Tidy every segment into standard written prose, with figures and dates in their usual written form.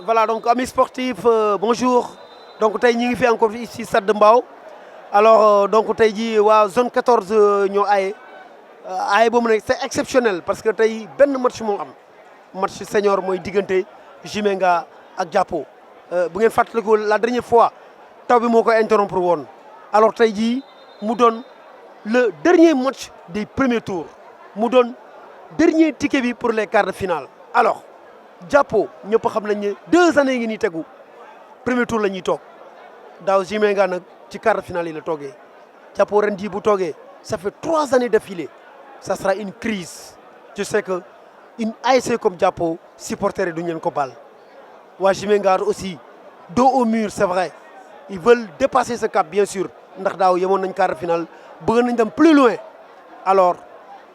Voilà, donc amis sportifs, bonjour. Donc tey ñi ngi fi encore ici Stade de Mbao. Alors donc tey jii waa zone 14 ñoo aaye aaye boobu nag c'est exceptionnel parce que tey benn match moo am match senior mooy diggante Jimenga ak Jàppo bu ngeen fàttaliku la dernière fois taw bi moo koy interrompre woon. Alors tey jii mu doon le dernier match du premier tour mu doon dernier ticket bi pour les quarts de finale. Alors Jàppo ñëpp xam nañ ne 2 années ngi nii tegu premier tour la ñuy toog daaw Jimenga nag ci quart de finale yi la toogee Jàppo ren jii bu toogee ça fait 3 années d'affilée ça sera une crise. Je sais que une ASC comme Jàppo supporter yi duñu leen ko baal waa Jimenga aussi dos au mur c'est vrai ils veulent dépasser ce cap bien sûr ndax daaw yemoon nañ quart de finale bëgg nañ dem plus loin. Alors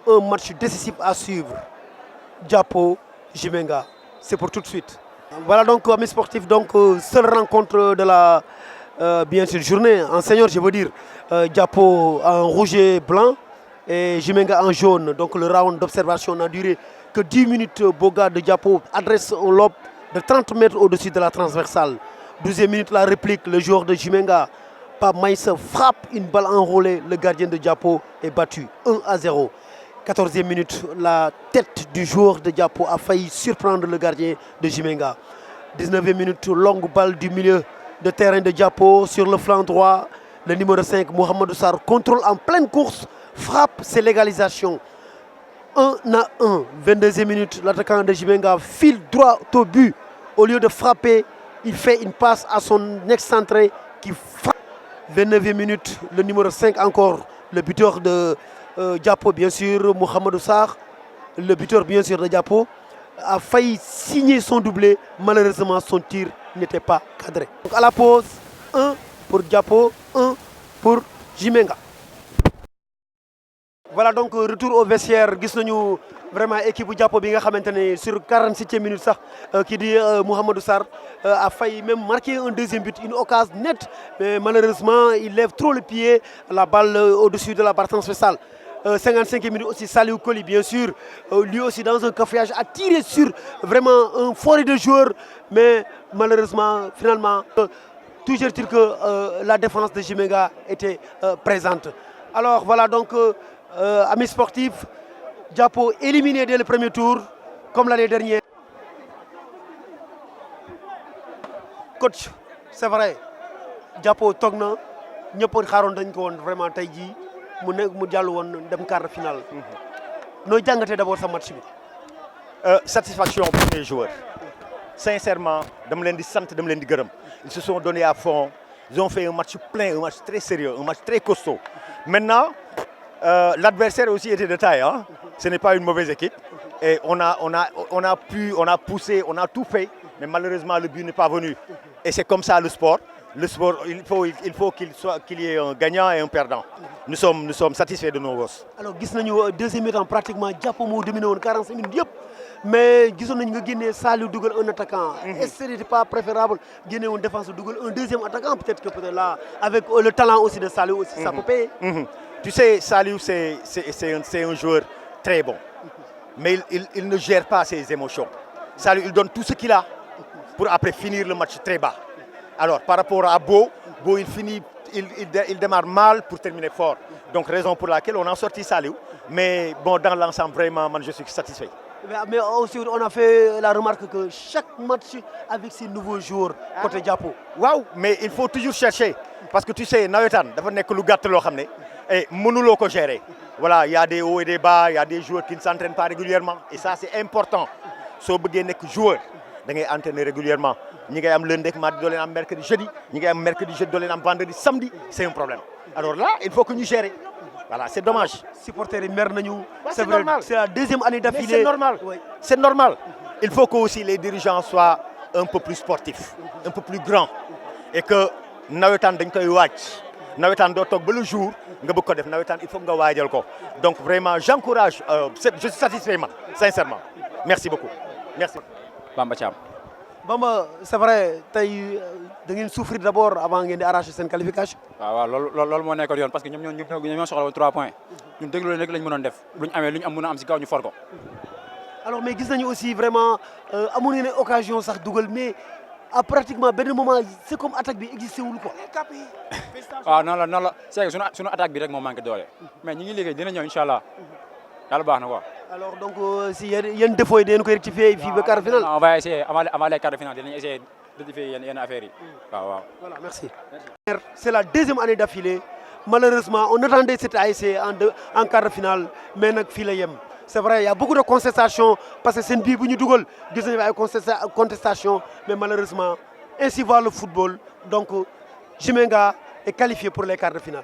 un match décisif à suivre Jàppo Jimenga c'est pour tout de suite. Voilà donc amis sportifs, donc seule rencontre de la bien sûr journée en senior, je veux dire Jàppo en rouge et blanc et Jimenga en jaune. Donc le round d'observation n'a duré que 10 minutes. Boga de Jàppo adresse un lob de 30 mètres au-dessus de la transversale. 12e minute la réplique, le joueur de Jimenga Pape Maïssa frappe une balle enroulée, le gardien de Jàppo est battu 1-0. 14e minute, la tête du joueur de Jàppo a failli surprendre le gardien de Jimenga. 19e minute, longue balle du milieu de terrain de Jàppo sur le flanc droit. Le numéro 5, Mohamedou Sarr, contrôle en pleine course, frappe, c'est l'égalisation. 1-1. 22e minute, l'attaquant de Jimenga file droit au but. Au lieu de frapper, il fait une passe à son excentré qui frappe. 29e minute, le numéro 5 encore, le buteur de Jàppo bien sûr, Mohamedou Sarr, le buteur bien sûr de Jàppo, a failli signer son doublé. Malheureusement, son tir n'était pas cadré. Donc à la pause, 1 pour Jàppo, 1 pour Jimenga. Voilà donc retour au vestiaire. Gis nañu vraiment équipe bu Jàppo bi nga xamante ne sur 47e minute sax kii di Mohamedou Sarr a failli même marquer un deuxième but, une occasion nette, mais malheureusement il lève trop le pied, la balle au-dessus de la barre transversale. 55e minute aussi, Saliou Koli bien sûr, lui aussi dans un cafouillage a tiré sur vraiment un forêt de joueurs, mais malheureusement finalement toujours dire que la défense de Jimenga était présente. Alors voilà donc amis sportifs, Jàppo éliminé dès le premier tour comme l'année dernière. Coach, c'est vrai Jàppo toog na ñëpp xaaroon dañ ko woon vraiment tey jii mu nekk mu jàll woon dem quart de finale. nooy jàngatee d'abord sa match bi. Satisfaction pour les joueurs. Sincèrement dama leen di sant dama leen di gërëm. Ils se sont donnés à fond. Ils ont fait un match plein, un match très sérieux, un match très costaud. Maintenant, l'adversaire aussi était de taille, hein. Ce n'est pas une mauvaise équipe. Et on a poussé, on a tout fait, mais malheureusement le but n'est pas venu. Et c'est comme ça le sport. Le sport, il faut qu'il y ait un gagnant et un perdant. Nous sommes satisfaits de nos gosses. Alors, gis nañu deuxième mi-temps pratiquement Jàppo moo dominé woon 45 minutes yëpp, mais gisoon nañu nga génnee Saliou dugal un attaquant. Est-ce que ce n'était pas préférable génne woon défense dugal un deuxième attaquant, peut-être là avec le talent aussi de Saliou aussi ça peut payer. Tu sais, Saliou c'est un joueur très bon, mais il ne gère pas ses émotions. Saliou il donne tout ce qu'il a pour après finir le match très bas. Alors par rapport à Bo il démarre mal pour terminer fort. Donc raison pour laquelle on a sorti Saliou. Mais bon, dans l'ensemble, vraiment, je suis satisfait. Mais aussi, on a fait la remarque que chaque match avec ces nouveaux joueurs côté Jàppo. Waaw, mais il faut toujours chercher. Parce que tu sais, nawetaan dafa nekk lu gàtt loo xam ne et mënuloo ko gérer. Voilà, il y a des hauts et des bas, il y a des joueurs qui ne s'entraînent pas régulièrement. Et ça, c'est important. Soo bëggee nekk joueur, da ngay entraîner régulièrement. Ñi ngay am lundi ak mardi doo leen am mercredi jeudi, ñi ngay am mercredi jeudi doo leen am vendredi samedi, c'est un problème. Alors là, il faut que ñu gérer. Voilà, c'est dommage. Supporters yi mer nañu. C'est normal. C'est la deuxième année d'affilée. C'est normal. Oui. C'est normal. Il faut que aussi les dirigeants soient un peu plus sportifs, un peu plus grands, et que nawetaan dañ koy waaj. Nawetaan doo toog ba le jour nga bëgg ko def nawetaan il faut nga waajal ko. Donc vraiment j'encourage, je suis satisfait man, sincèrement. Merci beaucoup. Merci. Bamba Thiam. Bamba, c'est vrai tey da ngeen souffrir d'abord avant ngeen di arracher seen qualification. waaw loolu moo nekkoon yoon parce que ñoom ñoo soxla woon 3 points ñun déglu leen rek lañ mënoon def lu ñu amee lu ñu am mën a am si kaw ñu for ko alors mais gis nañu aussi vraiment amoon ngeen occasion sax dugal mais à pratiquement benn moment c'est comme attaque bi existé wul quoi. waaw noonu la c'est que sunu attaque bi rek moo manqué doole mais ñi ngi liggéey dina ñëw incha allah yàlla baax na quoi. alors donc si yenn défaut yi dañu koy rectifier fii ba quart de finale. on va essayer avant les quarts de finale dinañ essayer de rectifier yenn affaires yi waaw. Voilà, merci. C'est la deuxième année d'affilée. Malheureusement, on attendait cette ASC en quart de finale, mais nag fii la yem. C'est vrai, il y a beaucoup de contestations parce que c'est une bii bu ñu dugal gis nañu ay contestation mais malheureusement ainsi va le football. Donc Jimenga est qualifié pour les quarts de finale.